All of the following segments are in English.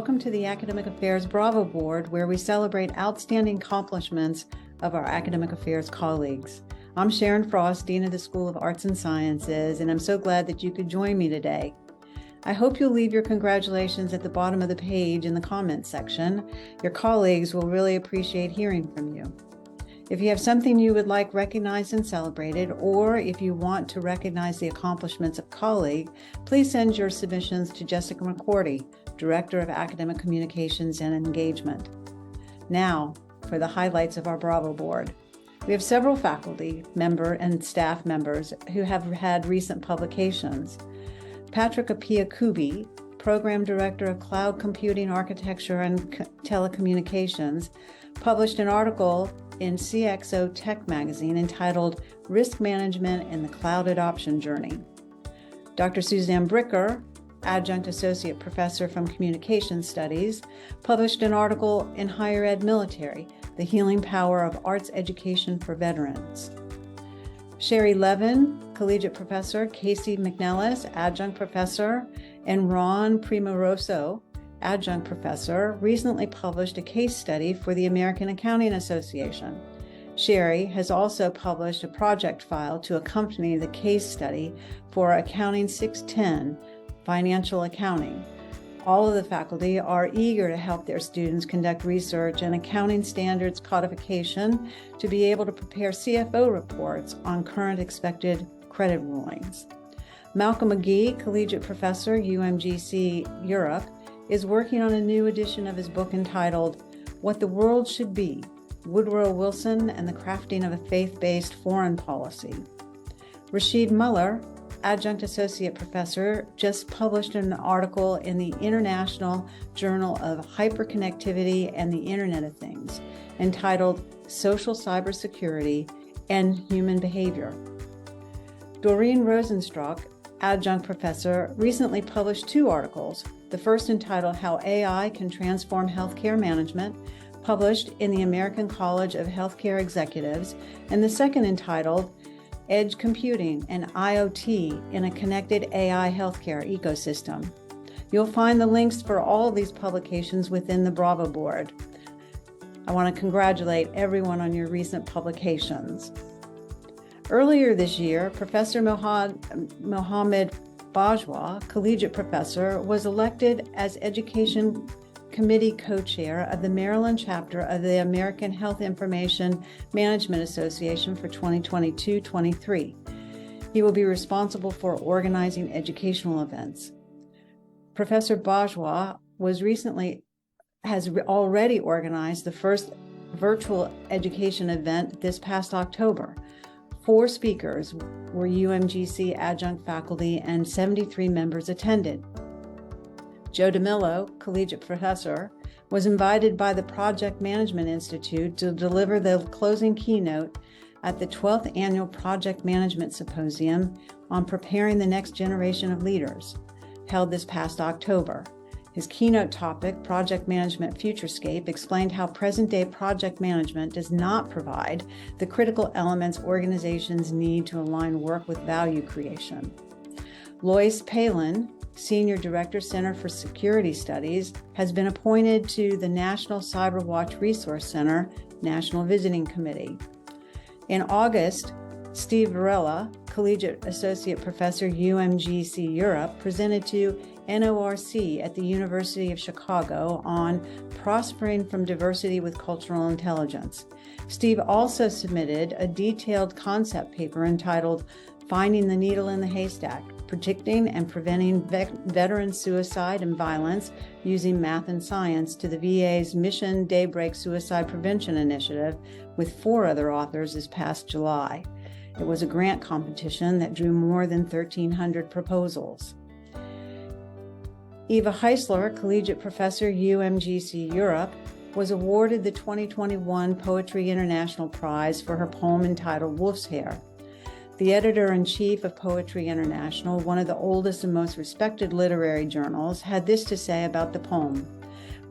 welcome to the Academic Affairs Bravo Board, where we celebrate outstanding accomplishments of our academic affairs colleagues. I'm Sharon Frost, Dean of the School of Arts and Sciences, and I'm so glad that you could join me today. I hope you'll leave your congratulations at the bottom of the page in the comments section. Your colleagues will really appreciate hearing from you. If you have something you would like recognized and celebrated, or if you want to recognize the accomplishments of a colleague, please send your submissions to Jessica McCourty, Director of Academic Communications and Engagement. Now, for the highlights of our Bravo Board. We have several faculty member and staff members who have had recent publications. Patrick Appiah Kubi, Program Director of Cloud Computing Architecture and Telecommunications, published an article in CXO Tech magazine entitled Risk Management in the Cloud Adoption Journey. Dr. Suzanne Bricker, Adjunct Associate Professor from Communication Studies, published an article in Higher Ed Military, The Healing Power of Arts Education for Veterans. Sherry Levin, Collegiate Professor, Casey McNellis, Adjunct Professor, and Ron Primoroso, Adjunct Professor, recently published a case study for the American Accounting Association. Sherry has also published a project file to accompany the case study for Accounting 610, Financial Accounting. All of the faculty are eager to help their students conduct research and accounting standards codification to be able to prepare CFO reports on current expected credit rulings. Malcolm McGee, Collegiate Professor, UMGC Europe, is working on a new edition of his book entitled What the World Should Be, Woodrow Wilson and the Crafting of a Faith-Based Foreign Policy. Rashid Muller, Adjunct Associate Professor, just published an article in the International Journal of Hyperconnectivity and the Internet of Things entitled Social Cybersecurity and Human Behavior. Doreen Rosenstock, Adjunct Professor, recently published two articles, the first entitled How AI Can Transform Healthcare Management, published in the American College of Healthcare Executives, and the second entitled Edge Computing and IoT in a Connected AI Healthcare Ecosystem. You'll find the links for all of these publications within the Bravo Board. I want to congratulate everyone on your recent publications. Earlier this year, Professor Mohammed Bajwa, Collegiate Professor, was elected as Education Committee Co-Chair of the Maryland chapter of the American Health Information Management Association for 2022-23. He will be responsible for organizing educational events. Professor Bajwa has already organized the first virtual education event this past October. 4 speakers were UMGC adjunct faculty and 73 members attended. Joe DeMillo, Collegiate Professor, was invited by the Project Management Institute to deliver the closing keynote at the 12th Annual Project Management Symposium on Preparing the Next Generation of Leaders, held this past October. His keynote topic, Project Management Futurescape, explained how present-day project management does not provide the critical elements organizations need to align work with value creation. Lois Palin, Senior Director, Center for Security Studies, has been appointed to the National CyberWatch Resource Center National Visiting Committee. In August, Steve Varela, Collegiate Associate Professor, UMGC Europe, presented to NORC at the University of Chicago on Prospering from Diversity with Cultural Intelligence. Steve also submitted a detailed concept paper entitled Finding the Needle in the Haystack, Predicting and Preventing Veteran Suicide and Violence Using Math and Science to the VA's Mission Daybreak Suicide Prevention Initiative with 4 other authors this past July. It was a grant competition that drew more than 1,300 proposals. Eva Heisler, Collegiate Professor, UMGC Europe, was awarded the 2021 Poetry International Prize for her poem entitled Wolf's Hair. The editor-in-chief of Poetry International, one of the oldest and most respected literary journals, had this to say about the poem.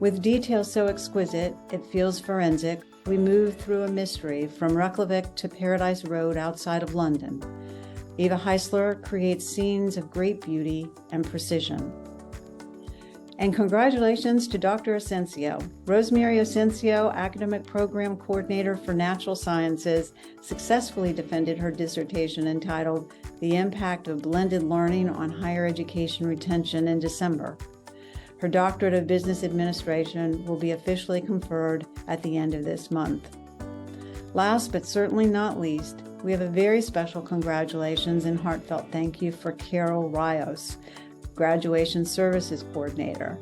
With details so exquisite, it feels forensic, we move through a mystery from Reykjavik to Paradise Road outside of London. Eva Heisler creates scenes of great beauty and precision. And congratulations to Dr. Asensio. Rosemary Asensio, Academic Program Coordinator for Natural Sciences, successfully defended her dissertation entitled The Impact of Blended Learning on Higher Education Retention in December. Her Doctorate of Business Administration will be officially conferred at the end of this month. Last but certainly not least, we have a very special congratulations and heartfelt thank you for Carol Rios, Graduation Services Coordinator.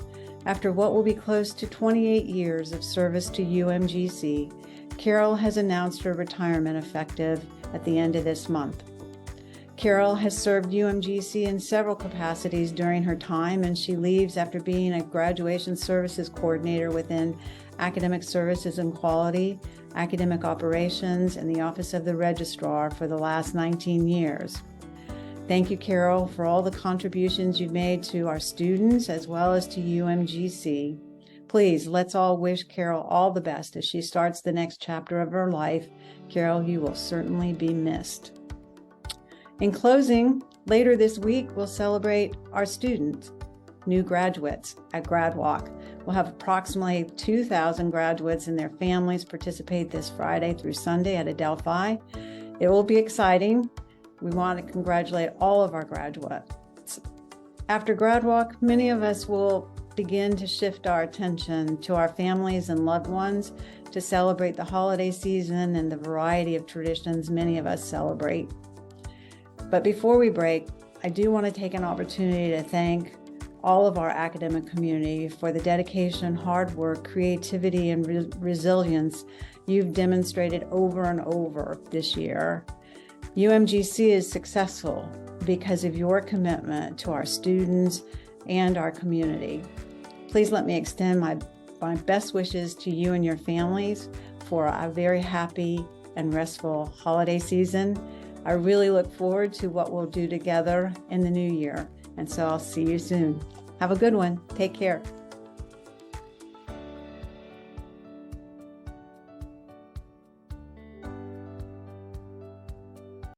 After what will be close to 28 years of service to UMGC, Carol has announced her retirement effective at the end of this month. Carol has served UMGC in several capacities during her time, and she leaves after being a Graduation Services Coordinator within Academic Services and Quality, Academic Operations, and the Office of the Registrar for the last 19 years. Thank you, Carol, for all the contributions you've made to our students as well as to UMGC. Please, let's all wish Carol all the best as she starts the next chapter of her life. Carol, you will certainly be missed. In closing, later this week, we'll celebrate our students, new graduates at GradWalk. We'll have approximately 2,000 graduates and their families participate this Friday through Sunday at Adelphi. It will be exciting. We want to congratulate all of our graduates. After GradWalk, many of us will begin to shift our attention to our families and loved ones to celebrate the holiday season and the variety of traditions many of us celebrate. But before we break, I do want to take an opportunity to thank all of our academic community for the dedication, hard work, creativity, and resilience you've demonstrated over and over this year. UMGC is successful because of your commitment to our students and our community. Please let me extend my best wishes to you and your families for a very happy and restful holiday season. I really look forward to what we'll do together in the new year, and so I'll see you soon. Have a good one. Take care.